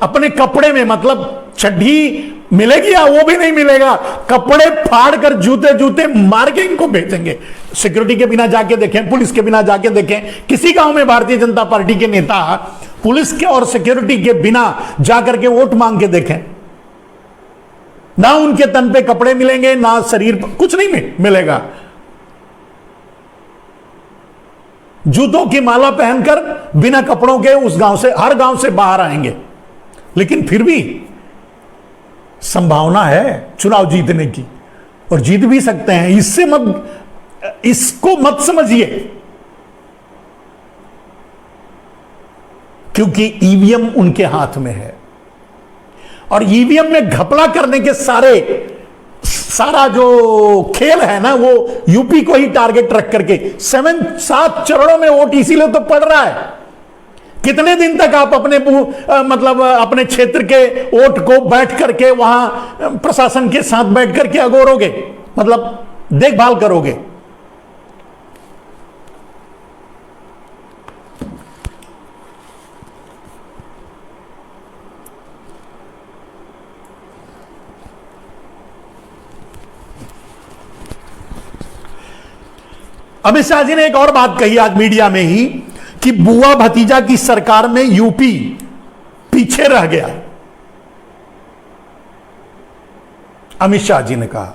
अपने कपड़े में, मतलब चड्ढी मिलेगी या वो भी नहीं मिलेगा, कपड़े फाड़ कर जूते जूते मार के इनको भेजेंगे। सिक्योरिटी के बिना जाके देखें, पुलिस के बिना जाके देखें, किसी गांव में भारतीय जनता पार्टी के नेता पुलिस के और सिक्योरिटी के बिना जाकर के वोट मांग के देखें, ना उनके तन पे कपड़े मिलेंगे, ना शरीर पर, कुछ नहीं मिलेगा। जूतों की माला पहनकर बिना कपड़ों के उस गांव से, हर गांव से बाहर आएंगे। लेकिन फिर भी संभावना है चुनाव जीतने की, और जीत भी सकते हैं। इसको मत समझिए, क्योंकि ईवीएम उनके हाथ में है, और ईवीएम में घपला करने के सारा जो खेल है ना, वो यूपी को ही टारगेट रख करके 7 चरणों में वोट इसीलिए तो पड़ रहा है। कितने दिन तक आप अपने अपने क्षेत्र के वोट को बैठ करके वहां प्रशासन के साथ बैठ करके अगोरोगे, मतलब देखभाल करोगे। अमित शाह जी ने एक और बात कही आज मीडिया में ही, कि बुआ भतीजा की सरकार में यूपी पीछे रह गया। अमित शाह जी ने कहा।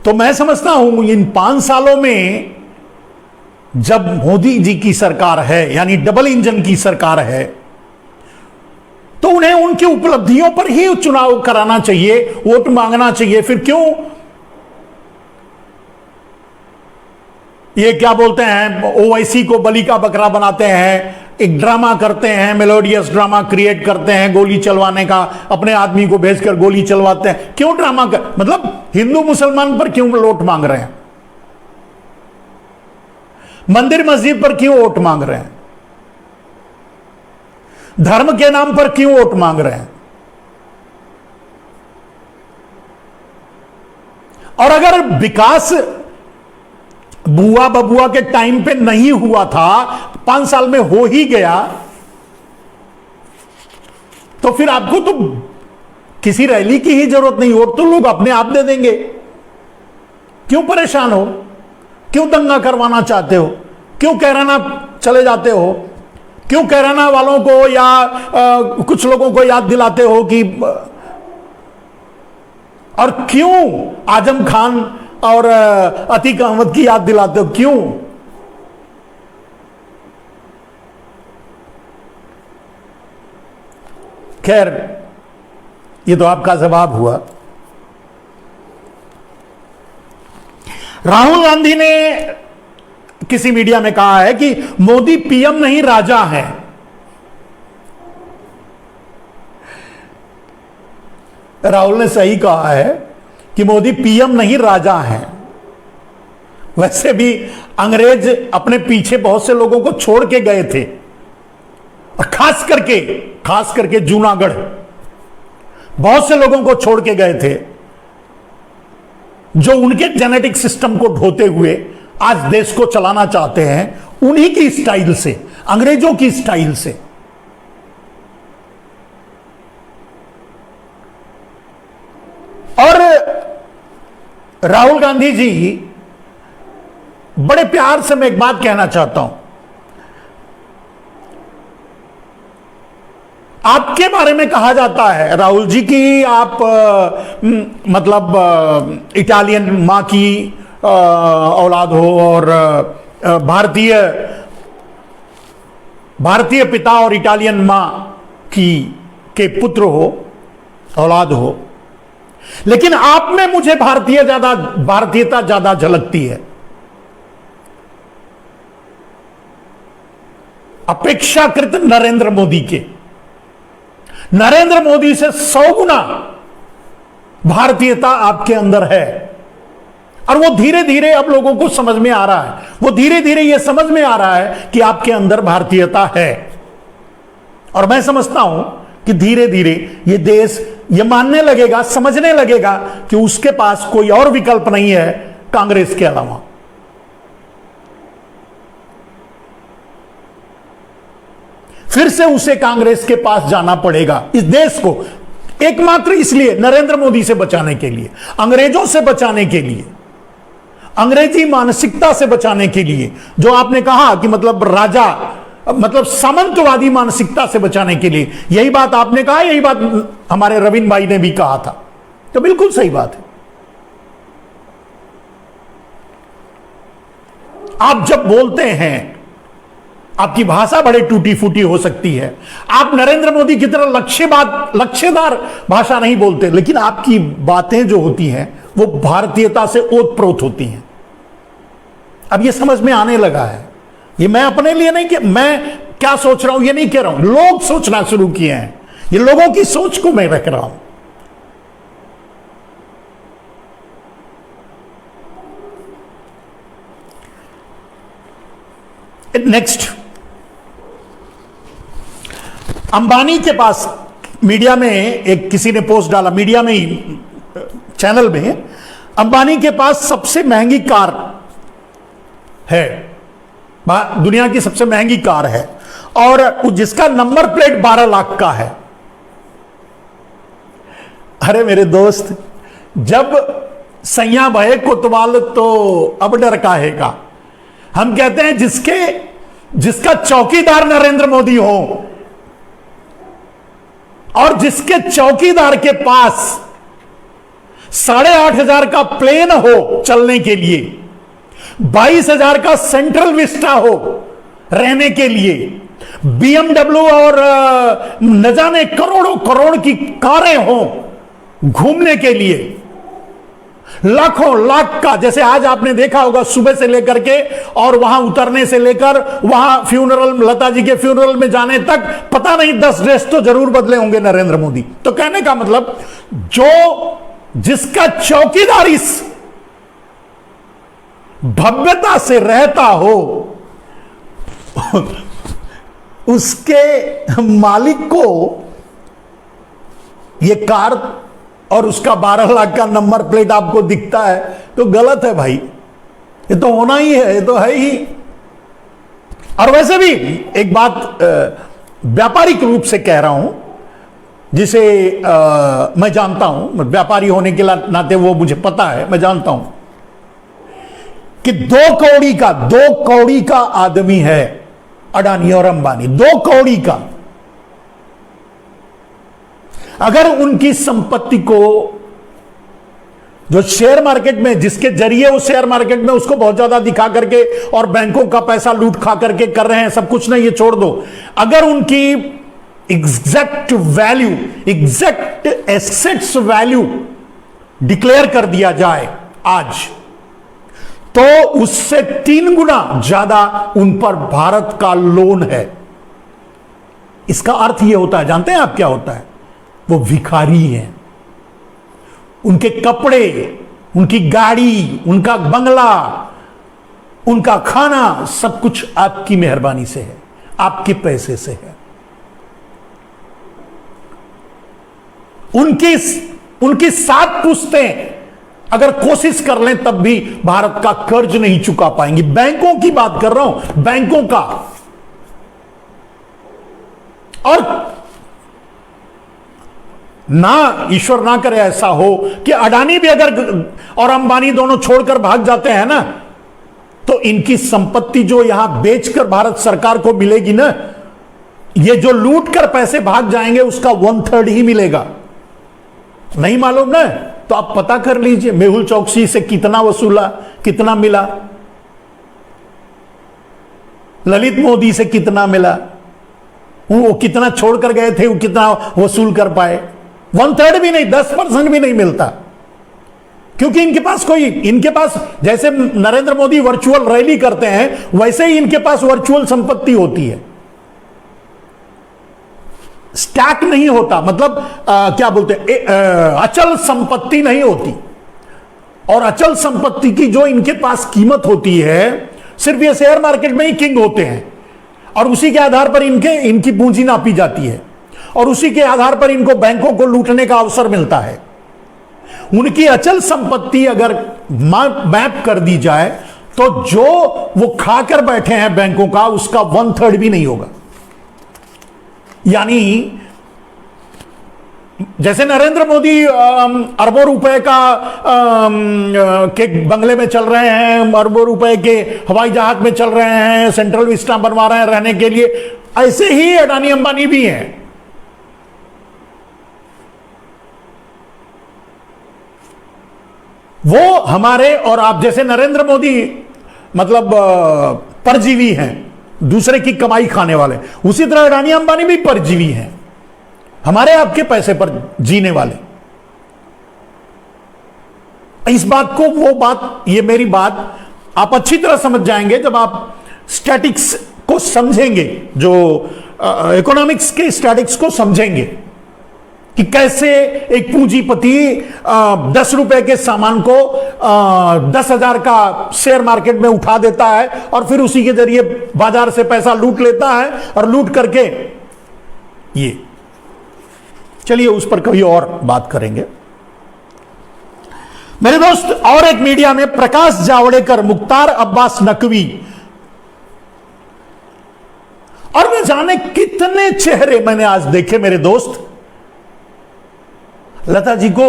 तो मैं समझता हूं इन 5 सालों में जब मोदी जी की सरकार है, यानी डबल इंजन की सरकार है, तो उन्हें उनकी उपलब्धियों पर ही चुनाव कराना चाहिए, वोट मांगना चाहिए। फिर क्यों ये क्या बोलते हैं, ओवैसी को बलि का बकरा बनाते हैं, एक ड्रामा करते हैं, मेलोडियस ड्रामा क्रिएट करते हैं गोली चलवाने का, अपने आदमी को भेजकर गोली चलवाते हैं। क्यों ड्रामा मतलब हिंदू मुसलमान पर क्यों वोट मांग रहे हैं, मंदिर मस्जिद पर क्यों वोट मांग रहे हैं, धर्म के नाम पर क्यों वोट मांग रहे हैं? और अगर विकास बुआ बबुआ के टाइम पे नहीं हुआ था, 5 साल में हो ही गया, तो फिर आपको तो किसी रैली की ही जरूरत नहीं, वोट तो लोग अपने आप दे देंगे। क्यों परेशान हो, क्यों दंगा करवाना चाहते हो, क्यों कैराना चले जाते हो, क्यों कैराना वालों को या कुछ लोगों को याद दिलाते हो कि, और क्यों आजम खान और अतीक अहमद की याद दिलाते हो, क्यों? खैर, ये तो आपका जवाब हुआ। राहुल गांधी ने किसी मीडिया में कहा है कि मोदी पीएम नहीं राजा है। राहुल ने सही कहा है कि मोदी पीएम नहीं राजा हैं। वैसे भी अंग्रेज अपने पीछे बहुत से लोगों को छोड़ के गए थे, और खास करके जूनागढ़ बहुत से लोगों को छोड़ के गए थे, जो उनके जेनेटिक सिस्टम को ढोते हुए आज देश को चलाना चाहते हैं, उन्हीं की स्टाइल से, अंग्रेजों की स्टाइल से। और राहुल गांधी जी, बड़े प्यार से मैं एक बात कहना चाहता हूं, आपके बारे में कहा जाता है राहुल जी की आप इटालियन मां की औलाद हो, और भारतीय पिता और इटालियन मां के पुत्र हो, औलाद हो। लेकिन आप में मुझे भारतीयता ज्यादा झलकती है, अपेक्षाकृत नरेंद्र मोदी के। नरेंद्र मोदी से 100 गुना भारतीयता आपके अंदर है, और वो धीरे धीरे अब लोगों को समझ में आ रहा है, वो धीरे धीरे ये समझ में आ रहा है कि आपके अंदर भारतीयता है। और मैं समझता हूं कि धीरे धीरे ये देश ये मानने लगेगा, समझने लगेगा कि उसके पास कोई और विकल्प नहीं है कांग्रेस के अलावा। फिर से उसे कांग्रेस के पास जाना पड़ेगा। इस देश को एकमात्र इसलिए नरेंद्र मोदी से बचाने के लिए, अंग्रेजों से बचाने के लिए, अंग्रेजी मानसिकता से बचाने के लिए, जो आपने कहा कि मतलब राजा मतलब सामंतवादी मानसिकता से बचाने के लिए, यही बात आपने कहा, यही बात हमारे रविंद्र भाई ने भी कहा था, तो बिल्कुल सही बात है। आप जब बोलते हैं, आपकी भाषा बड़े टूटी फूटी हो सकती है, आप नरेंद्र मोदी की तरह लक्ष्यदार भाषा नहीं बोलते, लेकिन आपकी बातें जो होती हैं वो भारतीयता से ओतप्रोत होती हैं। अब ये समझ में आने लगा है। ये मैं अपने लिए नहीं, कि मैं क्या सोच रहा हूं ये नहीं कह रहा हूं, लोग सोचना शुरू किए हैं। ये लोगों की सोच को मैं रख रहा हूं। नेक्स्ट, अंबानी के पास मीडिया में एक किसी ने पोस्ट डाला, मीडिया में ही, चैनल में, अंबानी के पास सबसे महंगी कार है, दुनिया की सबसे महंगी कार है, और जिसका नंबर प्लेट 12 लाख का है। अरे मेरे दोस्त, जब सैया भये कोतवाल तो अब डर काहेगा। हम कहते हैं जिसका चौकीदार नरेंद्र मोदी हो, और जिसके चौकीदार के पास 8,500 का प्लेन हो चलने के लिए, 22,000 का सेंट्रल विस्टा हो रहने के लिए, BMW और न जाने करोड़ों करोड़ की कारें हो घूमने के लिए, लाखों लाख का, जैसे आज आपने देखा होगा सुबह से लेकर के और वहां उतरने से लेकर वहां फ्यूनरल, लता जी के फ्यूनरल में जाने तक, पता नहीं 10 ड्रेस तो जरूर बदले होंगे नरेंद्र मोदी। तो कहने का मतलब, जिसका चौकीदार इस भव्यता से रहता हो, उसके मालिक को यह कार और उसका 12 लाख का नंबर प्लेट आपको दिखता है, तो गलत है भाई। ये तो होना ही है, ये तो है ही। और वैसे भी एक बात व्यापारिक रूप से कह रहा हूं, जिसे मैं जानता हूं, व्यापारी होने के नाते वो मुझे पता है, मैं जानता हूं कि 2 कौड़ी का आदमी है अडानी और अंबानी, 2 कौड़ी का। अगर उनकी संपत्ति को, जो शेयर मार्केट में, जिसके जरिए वो शेयर मार्केट में उसको बहुत ज्यादा दिखा करके और बैंकों का पैसा लूट खा करके कर रहे हैं, सब कुछ नहीं, ये छोड़ दो, अगर उनकी exact value, exact assets value declare कर दिया जाए आज, तो उससे 3 गुना ज्यादा उन पर भारत का लोन है। इसका अर्थ यह होता है, जानते हैं आप क्या होता है? वो भिखारी हैं। उनके कपड़े, उनकी गाड़ी, उनका बंगला, उनका खाना, सब कुछ आपकी मेहरबानी से है, आपके पैसे से है। उनकी 7 पुश्तें अगर कोशिश कर लें तब भी भारत का कर्ज नहीं चुका पाएंगी। बैंकों की बात कर रहा हूं, बैंकों का। और ना, ईश्वर ना करे ऐसा हो कि अडानी भी अगर और अंबानी दोनों छोड़कर भाग जाते हैं ना, तो इनकी संपत्ति जो यहां बेचकर भारत सरकार को मिलेगी ना, ये जो लूट कर पैसे भाग जाएंगे उसका 1/3 ही मिलेगा। नहीं मालूम ना, तो आप पता कर लीजिए मेहुल चौकसी से कितना वसूला, कितना मिला, ललित मोदी से कितना मिला, वो कितना छोड़कर गए थे, वो कितना वसूल कर पाए। 1/3 भी नहीं, 10% भी नहीं मिलता, क्योंकि इनके पास जैसे नरेंद्र मोदी वर्चुअल रैली करते हैं, वैसे ही इनके पास वर्चुअल संपत्ति होती है। स्टैक नहीं होता, मतलब क्या बोलते हैं, अचल संपत्ति नहीं होती। और अचल संपत्ति की जो इनके पास कीमत होती है, सिर्फ ये शेयर मार्केट में ही किंग होते हैं, और उसी के आधार पर इनकी पूंजी नापी जाती है, और उसी के आधार पर इनको बैंकों को लूटने का अवसर मिलता है। उनकी अचल संपत्ति अगर मैप कर दी जाए, तो जो वो खाकर बैठे हैं बैंकों का, उसका 1/3 भी नहीं होगा। यानी जैसे नरेंद्र मोदी अरबों रुपए का के बंगले में चल रहे हैं, अरबों रुपए के हवाई जहाज में चल रहे हैं, सेंट्रल विस्टा बनवा रहे हैं रहने के लिए, ऐसे ही अडानी अंबानी भी हैं। वो हमारे और आप जैसे नरेंद्र मोदी मतलब परजीवी हैं, दूसरे की कमाई खाने वाले, उसी तरह अडानी अंबानी भी परजीवी हैं, हमारे आपके पैसे पर जीने वाले। इस बात को, वो बात, ये मेरी बात आप अच्छी तरह समझ जाएंगे जब आप स्टैटिक्स को समझेंगे, जो इकोनॉमिक्स के स्टैटिक्स को समझेंगे कि कैसे एक पूंजीपति 10 रुपए के सामान को 10,000 का शेयर मार्केट में उठा देता है और फिर उसी के जरिए बाजार से पैसा लूट लेता है, और लूट करके ये, चलिए उस पर कभी और बात करेंगे। मेरे दोस्त, और एक मीडिया में प्रकाश जावड़ेकर, मुख्तार अब्बास नकवी और न जाने कितने चेहरे मैंने आज देखे मेरे दोस्त, लता जी को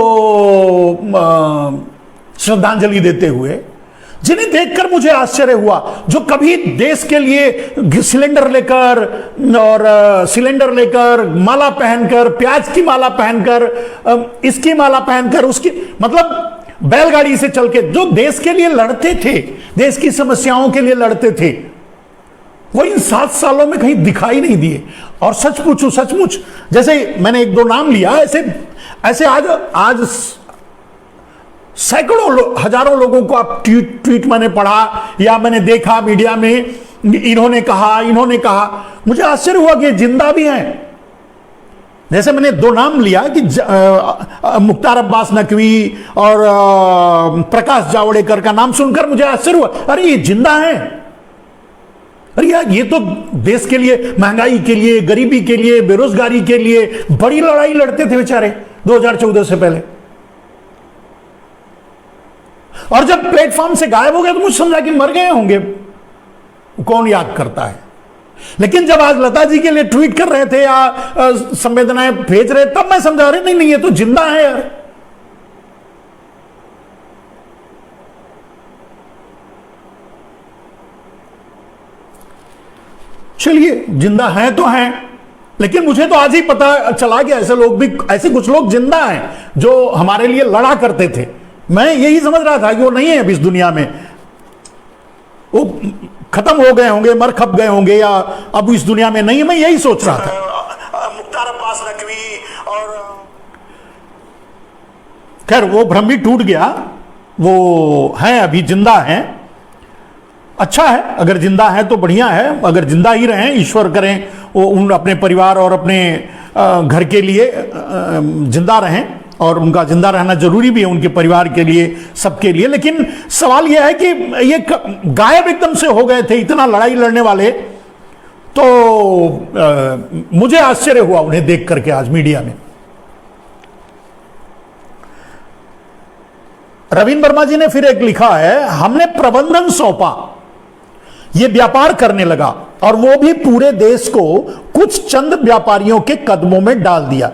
श्रद्धांजलि देते हुए, जिन्हें देखकर मुझे आश्चर्य हुआ, जो कभी देश के लिए सिलेंडर लेकर और सिलेंडर लेकर, माला पहनकर, प्याज की माला पहनकर, इसकी माला पहनकर, उसकी मतलब बैलगाड़ी से चल के जो देश के लिए लड़ते थे, देश की समस्याओं के लिए लड़ते थे, वो इन 7 सालों में कहीं दिखाई नहीं दिए। और सच पूछूं, सचमुच, जैसे मैंने 1-2 नाम लिया, ऐसे आज सैकड़ों हजारों लोगों को आप ट्वीट मैंने पढ़ा या मैंने देखा मीडिया में, इन्होंने कहा, मुझे आश्चर्य हुआ कि जिंदा भी हैं। जैसे मैंने 2 नाम लिया कि मुख्तार अब्बास नकवी और प्रकाश जावड़ेकर का नाम सुनकर मुझे आश्चर्य हुआ, अरे ये जिंदा हैं, अरे यार ये तो देश के लिए, महंगाई के लिए, गरीबी के लिए, बेरोजगारी के लिए बड़ी लड़ाई लड़ते थे बेचारे 2014 से पहले, और जब प्लेटफॉर्म से गायब हो गए तो मुझे समझा कि मर गए होंगे, कौन याद करता है। लेकिन जब आज लता जी के लिए ट्वीट कर रहे थे या संवेदनाएं भेज रहे, तब मैं समझा रहे नहीं ये तो जिंदा है यार। चलिए, जिंदा हैं तो हैं, लेकिन मुझे तो आज ही पता चला कि ऐसे लोग भी, ऐसे कुछ लोग जिंदा हैं जो हमारे लिए लड़ा करते थे। मैं यही समझ रहा था कि वो नहीं है अब इस दुनिया में, वो खत्म हो गए होंगे, मर खप गए होंगे, या अब इस दुनिया में नहीं, मैं यही सोच रहा था। मुख्तार अब्बास नकवी और खैर वो भ्रम भी टूट गया, वो हैं, अभी जिंदा हैं, अच्छा है, अगर जिंदा है तो बढ़िया है, अगर जिंदा ही रहें, ईश्वर करें वो उन अपने परिवार और अपने घर के लिए जिंदा रहें, और उनका जिंदा रहना जरूरी भी है उनके परिवार के लिए, सबके लिए। लेकिन सवाल यह है कि ये गायब एकदम से हो गए थे, इतना लड़ाई लड़ने वाले, तो मुझे आश्चर्य हुआ उन्हें देख करके आज मीडिया में। रवीन वर्मा जी ने फिर एक लिखा है, हमने प्रबंधन सौंपा, ये व्यापार करने लगा, और वो भी पूरे देश को कुछ चंद व्यापारियों के कदमों में डाल दिया,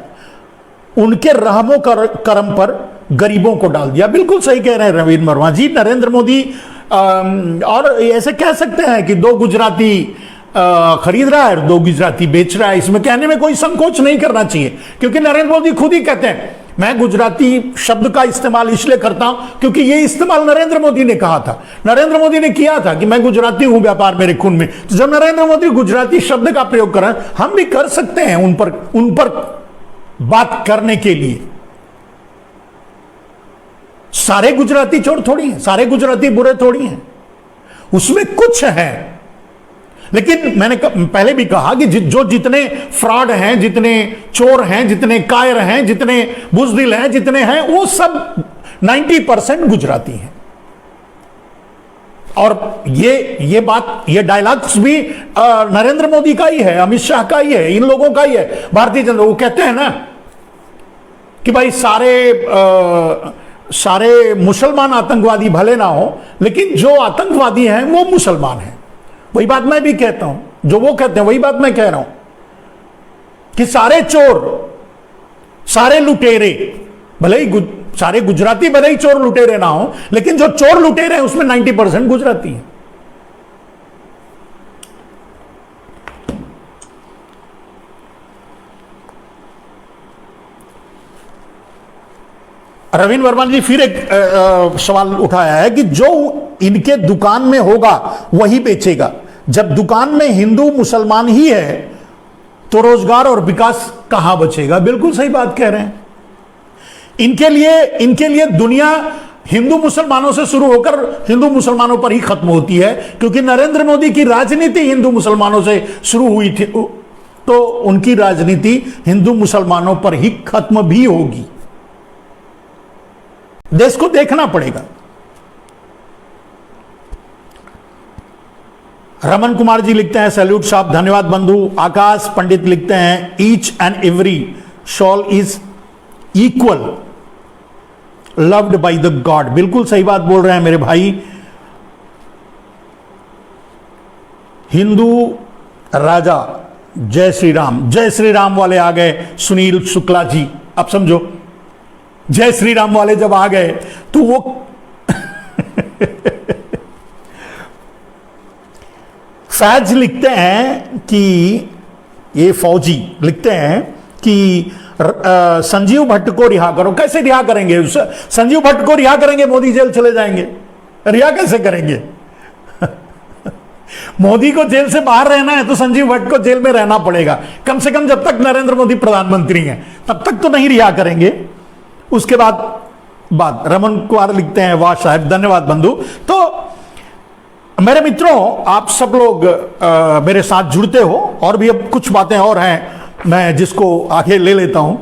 उनके रहमो करम पर गरीबों को डाल दिया। बिल्कुल सही कह रहे हैं रवीन वर्मा जी। नरेंद्र मोदी और ऐसे कह सकते हैं कि 2 गुजराती खरीद रहा है और 2 गुजराती बेच रहा है, इसमें कहने में कोई संकोच नहीं करना चाहिए, क्योंकि नरेंद्र मोदी खुद ही कहते हैं, मैं गुजराती शब्द का इस्तेमाल इसलिए करता हूं क्योंकि ये इस्तेमाल नरेंद्र मोदी ने कहा था, नरेंद्र मोदी ने किया था कि मैं गुजराती हूं, व्यापार मेरे खून में। तो जब नरेंद्र मोदी गुजराती शब्द का प्रयोग कर रहे हैं, हम भी कर सकते हैं उन पर बात करने के लिए। सारे गुजराती चोर थोड़ी हैं, सारे गुजराती बुरे थोड़ी हैं, उसमें कुछ है। लेकिन मैंने पहले भी कहा कि जो जितने फ्रॉड हैं, जितने चोर हैं, जितने कायर हैं, जितने बुजदिल हैं, जितने हैं, वो सब 90% गुजराती हैं। और ये बात, ये डायलॉग्स भी नरेंद्र मोदी का ही है, अमित शाह का ही है, इन लोगों का ही है, भारतीय जनता। वो कहते हैं ना कि भाई सारे मुसलमान आतंकवादी भले ना हो, लेकिन जो आतंकवादी हैं वो मुसलमान हैं। वही बात मैं भी कहता हूं, जो वो कहते हैं वही बात मैं कह रहा हूं। कि सारे चोर, सारे लुटेरे, भले ही सारे गुजराती भले ही चोर लुटेरे ना हो, लेकिन जो चोर लुटेरे हैं उसमें 90% गुजराती हैं। रविंद्र वर्मा जी फिर एक सवाल उठाया है कि जो इनके दुकान में होगा वही बेचेगा। जब दुकान में हिंदू मुसलमान ही है तो रोजगार और विकास कहां बचेगा? बिल्कुल सही बात कह रहे हैं। इनके लिए दुनिया हिंदू मुसलमानों से शुरू होकर हिंदू मुसलमानों पर ही खत्म होती है, क्योंकि नरेंद्र मोदी की राजनीति हिंदू मुसलमानों से शुरू हुई थी, तो उनकी राजनीति हिंदू मुसलमानों पर ही खत्म भी होगी। देश को देखना पड़ेगा। रमन कुमार जी लिखते हैं सैल्यूट साहब, धन्यवाद बंधु। आकाश पंडित लिखते हैं each and every soul is equal loved by the god. बिल्कुल सही बात बोल रहे हैं मेरे भाई। हिंदू राजा जय श्री राम वाले आ गए। सुनील शुक्ला जी, अब समझो, जय श्री राम वाले जब आ गए तो वो फैज लिखते हैं कि ये फौजी लिखते हैं कि संजीव भट्ट को रिहा करो। कैसे रिहा करेंगे? संजीव भट्ट को रिहा करेंगे मोदी जेल चले जाएंगे। रिहा कैसे करेंगे? मोदी को जेल से बाहर रहना है तो संजीव भट्ट को जेल में रहना पड़ेगा, कम से कम जब तक नरेंद्र मोदी प्रधानमंत्री हैं तब तक तो नहीं रिहा करेंगे। उसके बाद रमन कुमार लिखते हैं वाह साहब, धन्यवाद बंधु। तो मेरे मित्रों, आप सब लोग मेरे साथ जुड़ते हो, और भी अब कुछ बातें और हैं मैं जिसको आगे ले लेता हूं।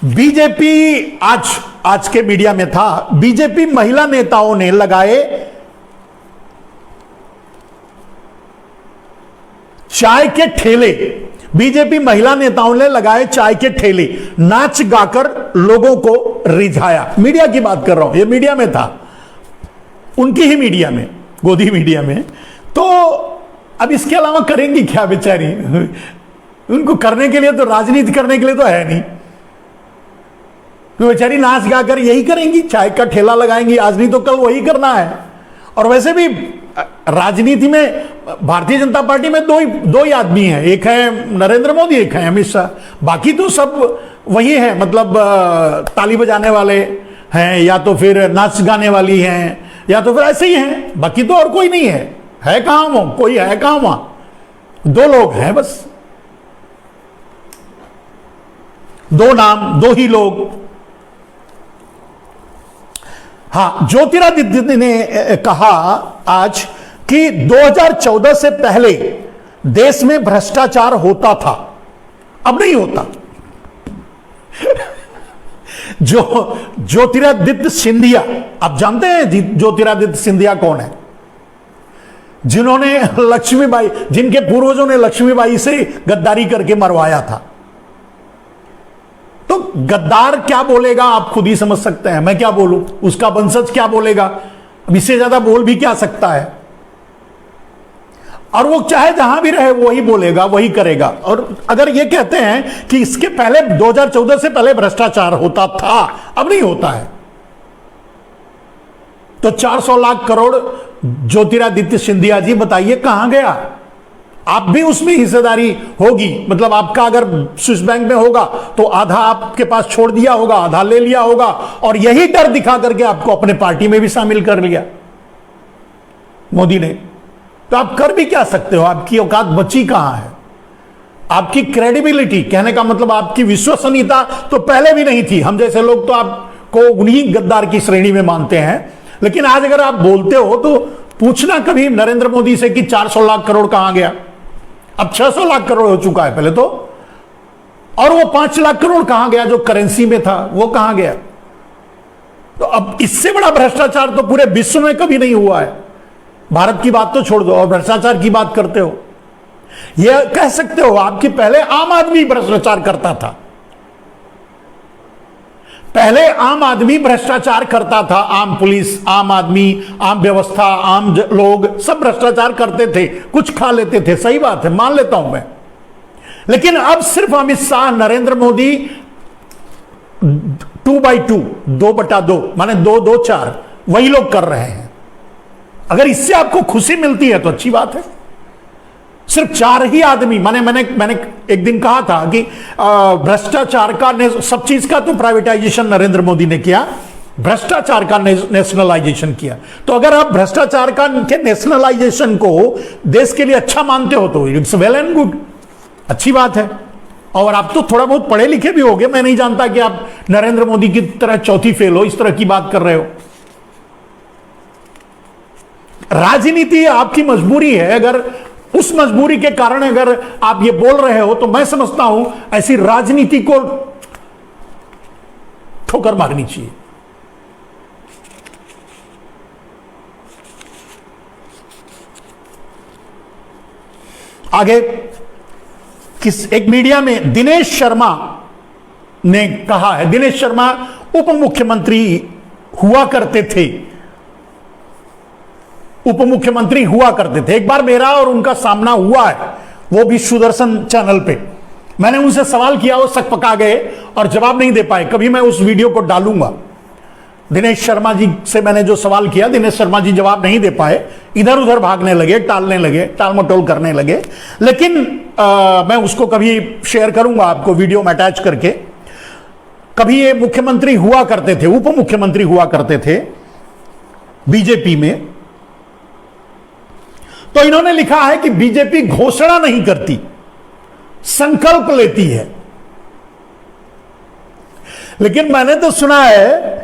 बीजेपी आज के मीडिया में था, बीजेपी महिला नेताओं ने लगाए चाय के ठेले। बीजेपी महिला नेताओं ने लगाए चाय के ठेले, नाच गाकर लोगों को रिझाया। मीडिया की बात कर रहा हूं, ये मीडिया में था, उनकी ही मीडिया में, गोदी मीडिया में। तो अब इसके अलावा करेंगी क्या बेचारी? उनको करने के लिए तो, राजनीति करने के लिए तो है नहीं, तो बेचारी नाच गाकर यही करेंगी, चाय का ठेला लगाएंगी। आज नहीं तो कल वही करना है। और वैसे भी राजनीति में भारतीय जनता पार्टी में दो ही आदमी हैं, एक है नरेंद्र मोदी, एक है अमित शाह। बाकी तो सब वही है, मतलब ताली बजाने वाले हैं, या तो फिर नाच गाने वाली हैं, या तो फिर ऐसे ही हैं। बाकी तो और कोई नहीं है कहां वो? कोई है कहां वहां? दो लोग हैं बस, दो नाम, दो ही लोग। हाँ, ज्योतिरादित्य ने कहा आज कि 2014 से पहले देश में भ्रष्टाचार होता था, अब नहीं होता। जो ज्योतिरादित्य सिंधिया, आप जानते हैं ज्योतिरादित्य सिंधिया कौन है? जिन्होंने लक्ष्मीबाई, जिनके पूर्वजों ने लक्ष्मीबाई से गद्दारी करके मरवाया था। तो गद्दार क्या बोलेगा आप खुद ही समझ सकते हैं, मैं क्या बोलूं, उसका वंशज क्या बोलेगा, अब इससे ज्यादा बोल भी क्या सकता है। और वो चाहे जहां भी रहे वही बोलेगा, वही करेगा। और अगर ये कहते हैं कि इसके पहले 2014 से पहले भ्रष्टाचार होता था, अब नहीं होता है, तो 400 लाख करोड़ ज्योतिरादित्य सिंधिया जी बताइए कहां गया? आप भी उसमें हिस्सेदारी होगी, मतलब आपका अगर स्विस बैंक में होगा तो आधा आपके पास छोड़ दिया होगा, आधा ले लिया होगा, और यही डर दिखा करके आपको अपने पार्टी में भी शामिल कर लिया मोदी ने। तो आप कर भी क्या सकते हो? आपकी औकात बची कहां है? आपकी क्रेडिबिलिटी, कहने का मतलब आपकी विश्वसनीयता तो पहले भी नहीं थी। हम जैसे लोग तो आपको उन्हीं गद्दार की श्रेणी में मानते हैं, लेकिन आज अगर आप बोलते हो तो पूछना कभी नरेंद्र मोदी से कि 400 लाख करोड़ कहां गया? अब 600 लाख करोड़ हो चुका है पहले तो, और वो 5 लाख करोड़ कहां गया जो करेंसी में था, वो कहां गया? तो अब इससे बड़ा भ्रष्टाचार तो पूरे विश्व में कभी नहीं हुआ है। भारत की बात तो छोड़ दो और भ्रष्टाचार की बात करते हो। यह कह सकते हो आपकी पहले आम आदमी भ्रष्टाचार करता था, पहले आम आदमी भ्रष्टाचार करता था, आम पुलिस, आम आदमी, आम व्यवस्था, आम लोग सब भ्रष्टाचार करते थे, कुछ खा लेते थे, सही बात है, मान लेता हूं मैं। लेकिन अब सिर्फ अमित शाह, नरेंद्र मोदी 2/2, 2/2 माने 2-2-4 वही लोग कर रहे हैं। अगर इससे आपको खुशी मिलती है तो अच्छी बात है। सिर्फ 4 ही आदमी, मैंने एक दिन कहा था कि भ्रष्टाचार का, सब चीज का तो प्राइवेटाइजेशन नरेंद्र मोदी ने किया, भ्रष्टाचार का नेशनलाइजेशन किया। तो अगर आप भ्रष्टाचार का के नेशनलाइजेशन को देश के लिए अच्छा मानते हो तो इट्स वेल एंड गुड, अच्छी बात है। और आप तो थोड़ा बहुत पढ़े लिखे भी होगे, मैं नहीं जानता कि आप नरेंद्र मोदी की तरह चौथी फेल हो, इस तरह की बात कर रहे हो। राजनीति आपकी मजबूरी है, अगर उस मजबूरी के कारण अगर आप ये बोल रहे हो तो मैं समझता हूं ऐसी राजनीति को ठोकर मारनी चाहिए। आगे एक मीडिया में दिनेश शर्मा ने कहा है, दिनेश शर्मा उप मुख्यमंत्री हुआ करते थे, उप मुख्यमंत्री हुआ करते थे। एक बार मेरा और उनका सामना हुआ है, वो भी सुदर्शन चैनल पे। मैंने उनसे सवाल किया, वो सक पका गए और जवाब नहीं दे पाए। कभी मैं उस वीडियो को डालूंगा। दिनेश शर्मा जी से मैंने जो सवाल किया, दिनेश शर्मा जी जवाब नहीं दे पाए, इधर उधर भागने लगे, टालने लगे, टाल मटोल करने लगे। लेकिन मैं उसको कभी शेयर करूंगा आपको, वीडियो में अटैच करके। कभी ये मुख्यमंत्री हुआ करते थे, उप मुख्यमंत्री हुआ करते थे बीजेपी में। तो इन्होंने लिखा है कि बीजेपी घोषणा नहीं करती, संकल्प लेती है। लेकिन मैंने तो सुना है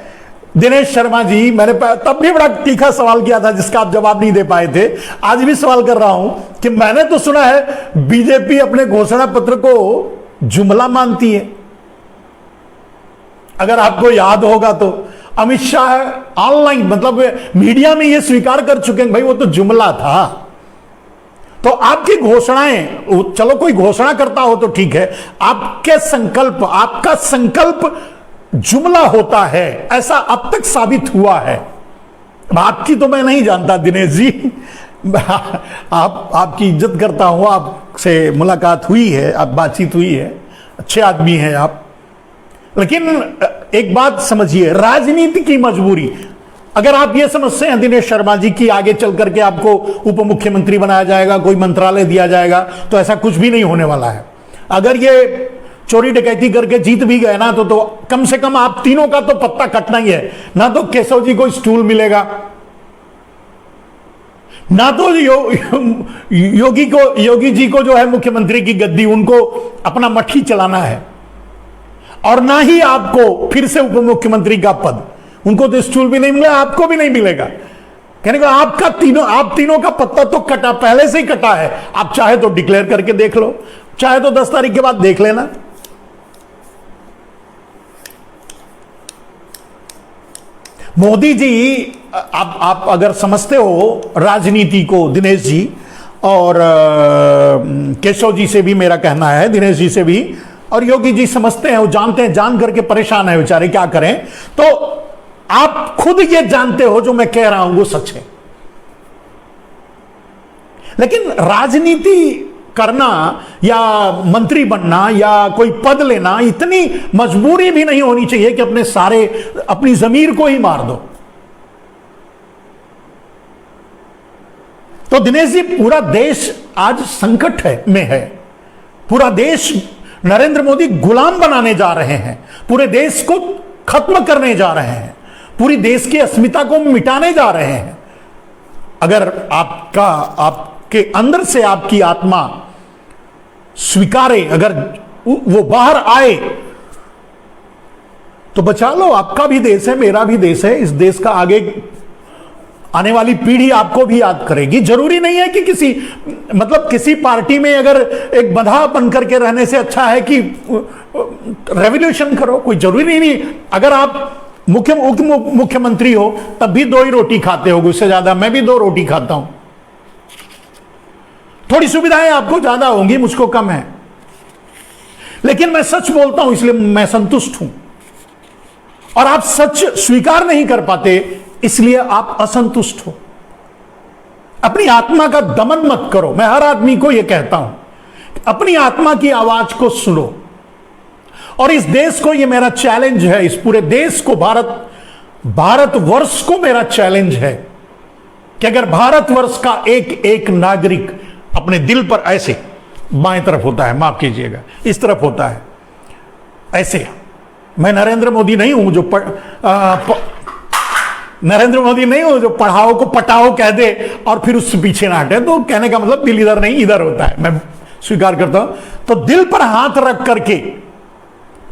दिनेश शर्मा जी, मैंने तब भी बड़ा तीखा सवाल किया था जिसका आप जवाब नहीं दे पाए थे, आज भी सवाल कर रहा हूं कि मैंने तो सुना है बीजेपी अपने घोषणा पत्र को जुमला मानती है। अगर आपको याद होगा तो अमित शाह ऑनलाइन, मतलब मीडिया में यह स्वीकार कर चुके हैं भाई वो तो जुमला था। तो आपकी घोषणाएं, चलो कोई घोषणा करता हो तो ठीक है, आपके संकल्प, आपका संकल्प जुमला होता है, ऐसा अब तक साबित हुआ है। आपकी तो मैं नहीं जानता दिनेश जी, आपकी इज्जत करता हूं, आपसे मुलाकात हुई है, आप बातचीत हुई है, अच्छे आदमी हैं आप। लेकिन एक बात समझिए, राजनीति की मजबूरी, अगर आप ये समझते हैं दिनेश शर्मा जी की आगे चल करके आपको उप मुख्यमंत्री बनाया जाएगा, कोई मंत्रालय दिया जाएगा, तो ऐसा कुछ भी नहीं होने वाला है। अगर ये चोरी डकैती करके जीत भी गए ना तो कम से कम आप तीनों का तो पत्ता कटना ही है। ना तो केशव जी को स्टूल मिलेगा, ना तो योगी जी को जो है मुख्यमंत्री की गद्दी, उनको अपना मट्ठी चलाना है, और ना ही आपको फिर से उप मुख्यमंत्री का पद। उनको तो स्टूल भी नहीं मिलेगा, आपको भी नहीं मिलेगा। कहने का आप तीनों का पत्ता तो कटा, पहले से ही कटा है। आप चाहे तो डिक्लेयर करके देख लो, चाहे तो 10 तारीख के बाद देख लेना। मोदी जी, आप अगर समझते हो राजनीति को, दिनेश जी और केशव जी से भी मेरा कहना है, दिनेश जी से भी, और योगी जी समझते हैं, वो जानते हैं, जान करके परेशान है बेचारे, क्या करें। तो आप खुद ये जानते हो जो मैं कह रहा हूं वो सच है। लेकिन राजनीति करना या मंत्री बनना या कोई पद लेना, इतनी मजबूरी भी नहीं होनी चाहिए कि अपनी जमीर को ही मार दो। तो दिनेश जी, पूरा देश आज संकट में है। पूरा देश नरेंद्र मोदी गुलाम बनाने जा रहे हैं, पूरे देश को खत्म करने जा रहे हैं, पूरी देश की अस्मिता को मिटाने जा रहे हैं। अगर आपके अंदर से आपकी आत्मा स्वीकारे, अगर वो बाहर आए तो बचा लो। आपका भी देश है, मेरा भी देश है। इस देश का आगे आने वाली पीढ़ी आपको भी याद करेगी। जरूरी नहीं है कि किसी पार्टी में अगर एक बंधा बन करके रहने से अच्छा है कि रेवोल्यूशन करो, कोई जरूरी नहीं। अगर आप मुख्यमंत्री हो तब भी 2 ही रोटी खाते हो, उससे ज्यादा मैं भी 2 रोटी खाता हूं। थोड़ी सुविधाएं आपको ज्यादा होंगी, मुझको कम है, लेकिन मैं सच बोलता हूं इसलिए मैं संतुष्ट हूं। और आप सच स्वीकार नहीं कर पाते, इसलिए आप असंतुष्ट हो। अपनी आत्मा का दमन मत करो। मैं हर आदमी को यह कहता हूं, अपनी आत्मा की आवाज को सुनो। और इस देश को, यह मेरा चैलेंज है, इस पूरे देश को, भारतवर्ष को मेरा चैलेंज है कि अगर भारतवर्ष का एक एक नागरिक अपने दिल पर ऐसे, बाएं तरफ होता है, माफ कीजिएगा, इस तरफ होता है ऐसे, मैं नरेंद्र मोदी नहीं हूं जो नरेंद्र मोदी नहीं हूं जो पढ़ाओ को पटाओ कह दे और फिर उससे पीछे ना हटे। तो कहने का मतलब दिल इधर नहीं इधर होता है, मैं स्वीकार करता हूं। तो दिल पर हाथ रख करके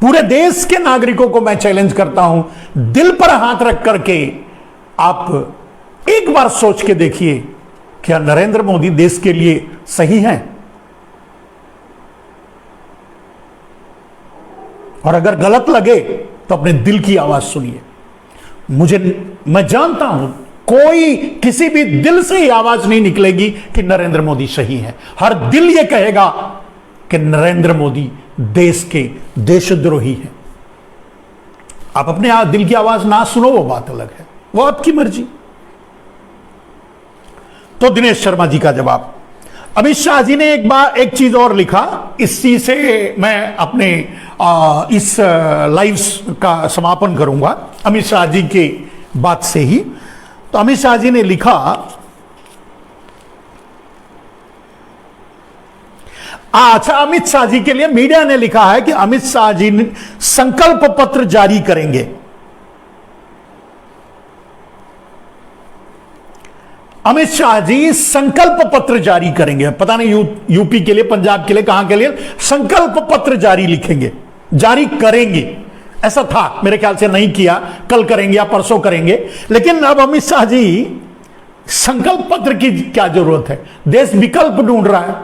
पूरे देश के नागरिकों को मैं चैलेंज करता हूं, दिल पर हाथ रख करके आप एक बार सोच के देखिए, क्या नरेंद्र मोदी देश के लिए सही हैं? और अगर गलत लगे तो अपने दिल की आवाज सुनिए। मैं जानता हूं कोई किसी भी दिल से ही आवाज नहीं निकलेगी कि नरेंद्र मोदी सही है। हर दिल यह कहेगा कि नरेंद्र मोदी देश के देशद्रोही हैं। आप अपने दिल की आवाज ना सुनो, वो बात अलग है, वो आपकी मर्जी। तो दिनेश शर्मा जी का जवाब। अमित शाह जी ने एक चीज और लिखा, इस चीज से मैं अपने इस लाइव का समापन करूंगा अमित शाह जी के बात से ही। तो अमित शाह जी ने लिखा, अच्छा, अमित शाह जी के लिए मीडिया ने लिखा है कि अमित शाह जी ने संकल्प पत्र जारी करेंगे। अमित शाह जी संकल्प पत्र जारी करेंगे, पता नहीं यूपी के लिए, पंजाब के लिए, कहां के लिए संकल्प पत्र जारी करेंगे। ऐसा था, मेरे ख्याल से नहीं किया, कल करेंगे या परसों करेंगे। लेकिन अब अमित शाह जी संकल्प पत्र की क्या जरूरत है? देश विकल्प ढूंढ रहा है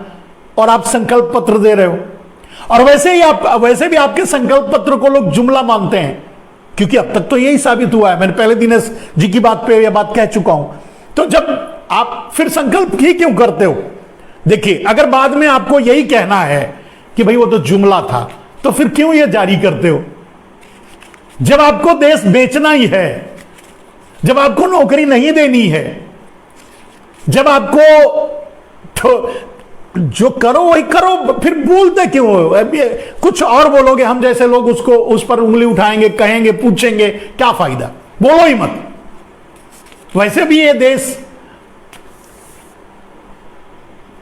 और आप संकल्प पत्र दे रहे हो। और वैसे भी आपके संकल्प पत्र को लोग जुमला मानते हैं, क्योंकि अब तक तो यही साबित हुआ है। मैंने पहले दिनेश जी की बात पे यह बात कह चुका हूं। तो जब आप फिर संकल्प ही क्यों करते हो? देखिए, अगर बाद में आपको यही कहना है कि भाई वो तो जुमला था, तो फिर क्यों ये जारी करते हो? जब आपको देश बेचना ही है, जब आपको नौकरी नहीं देनी है, जब आपको तो जो करो वही करो, फिर बोलते क्यों हो? कुछ और बोलोगे, हम जैसे लोग उसको उस पर उंगली उठाएंगे, कहेंगे, पूछेंगे, क्या फायदा? बोलो ही मत। वैसे भी ये देश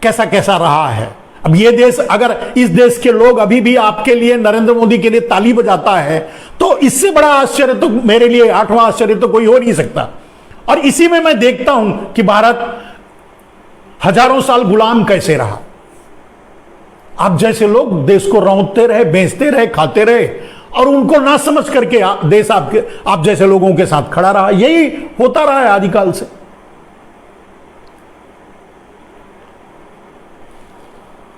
कैसा कैसा रहा है। अब ये देश, अगर इस देश के लोग अभी भी आपके लिए, नरेंद्र मोदी के लिए ताली बजाता है, तो इससे बड़ा आश्चर्य तो मेरे लिए, 8वां आश्चर्य तो कोई हो नहीं सकता। और इसी में मैं देखता हूं कि भारत हजारों साल गुलाम कैसे रहा। आप जैसे लोग देश को रौंदते रहे, बेचते रहे, खाते रहे, और उनको ना समझ करके देश आप जैसे लोगों के साथ खड़ा रहा। यही होता रहा है आदिकाल से।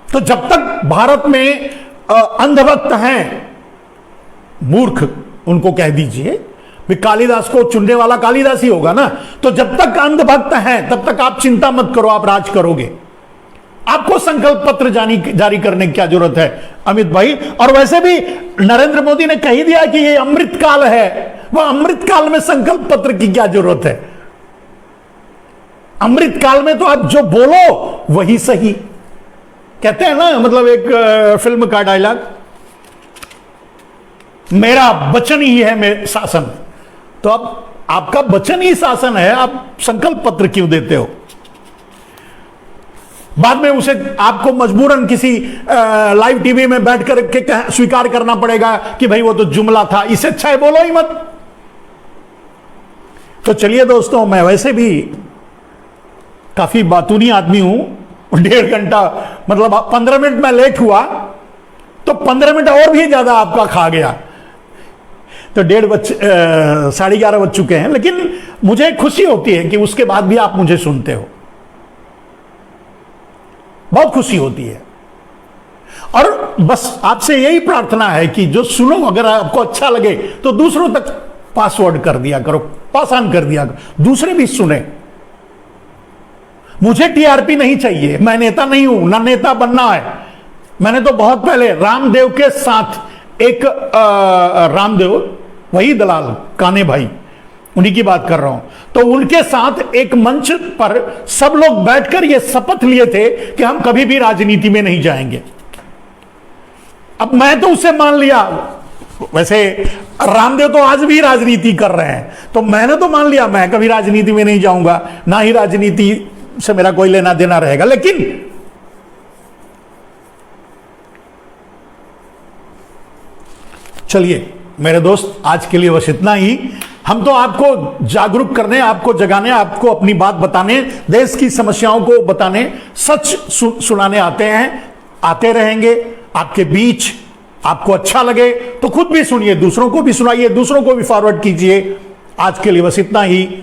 तो जब तक भारत में अंधभक्त हैं, मूर्ख उनको कह दीजिए, कालिदास को चुनने वाला कालिदास ही होगा ना। तो जब तक अंधभक्त हैं, तब तक आप चिंता मत करो, आप राज करोगे। आपको संकल्प पत्र जारी करने की क्या जरूरत है अमित भाई? और वैसे भी नरेंद्र मोदी ने कह दिया कि ये अमृत काल है, वह अमृत काल में संकल्प पत्र की क्या जरूरत है? अमृत काल में तो आप जो बोलो वही सही। कहते हैं ना, मतलब एक फिल्म का डायलॉग, मेरा वचन ही है मेरा शासन। तो अब आपका वचन ही शासन है, आप संकल्प पत्र क्यों देते हो? बाद में उसे आपको मजबूरन किसी लाइव टीवी में बैठ कर के स्वीकार करना पड़ेगा कि भाई वो तो जुमला था। इससे अच्छा है बोलो ही मत। तो चलिए दोस्तों, मैं वैसे भी काफी बातूनी आदमी हूं। 1.5 घंटा, मतलब 15 मिनट में लेट हुआ तो 15 मिनट और भी ज्यादा आपका खा गया। तो 11:30 बज चुके हैं, लेकिन मुझे खुशी होती है कि उसके बाद भी आप मुझे सुनते हो। बहुत खुशी होती है। और बस आपसे यही प्रार्थना है कि जो सुनो, अगर आपको अच्छा लगे तो दूसरों तक पासवर्ड कर दिया करो, पास ऑन कर दिया करो, दूसरे भी सुने। मुझे टीआरपी नहीं चाहिए, मैं नेता नहीं हूं, ना नेता बनना है। मैंने तो बहुत पहले रामदेव के साथ एक रामदेव वही दलाल काने भाई, उन्हीं की बात कर रहा हूं। तो उनके साथ एक मंच पर सब लोग बैठकर ये शपथ लिए थे कि हम कभी भी राजनीति में नहीं जाएंगे। अब मैं तो उसे मान लिया, वैसे रामदेव तो आज भी राजनीति कर रहे हैं, तो मैंने तो मान लिया मैं कभी राजनीति में नहीं जाऊंगा, ना ही राजनीति से मेरा कोई लेना देना रहेगा। लेकिन चलिए मेरे दोस्त, आज के लिए बस इतना ही। हम तो आपको जागरूक करने, आपको जगाने, आपको अपनी बात बताने, देश की समस्याओं को बताने, सच सुनाने आते हैं, आते रहेंगे आपके बीच। आपको अच्छा लगे तो खुद भी सुनिए, दूसरों को भी सुनाइए, दूसरों को भी फॉरवर्ड कीजिए। आज के लिए बस इतना ही।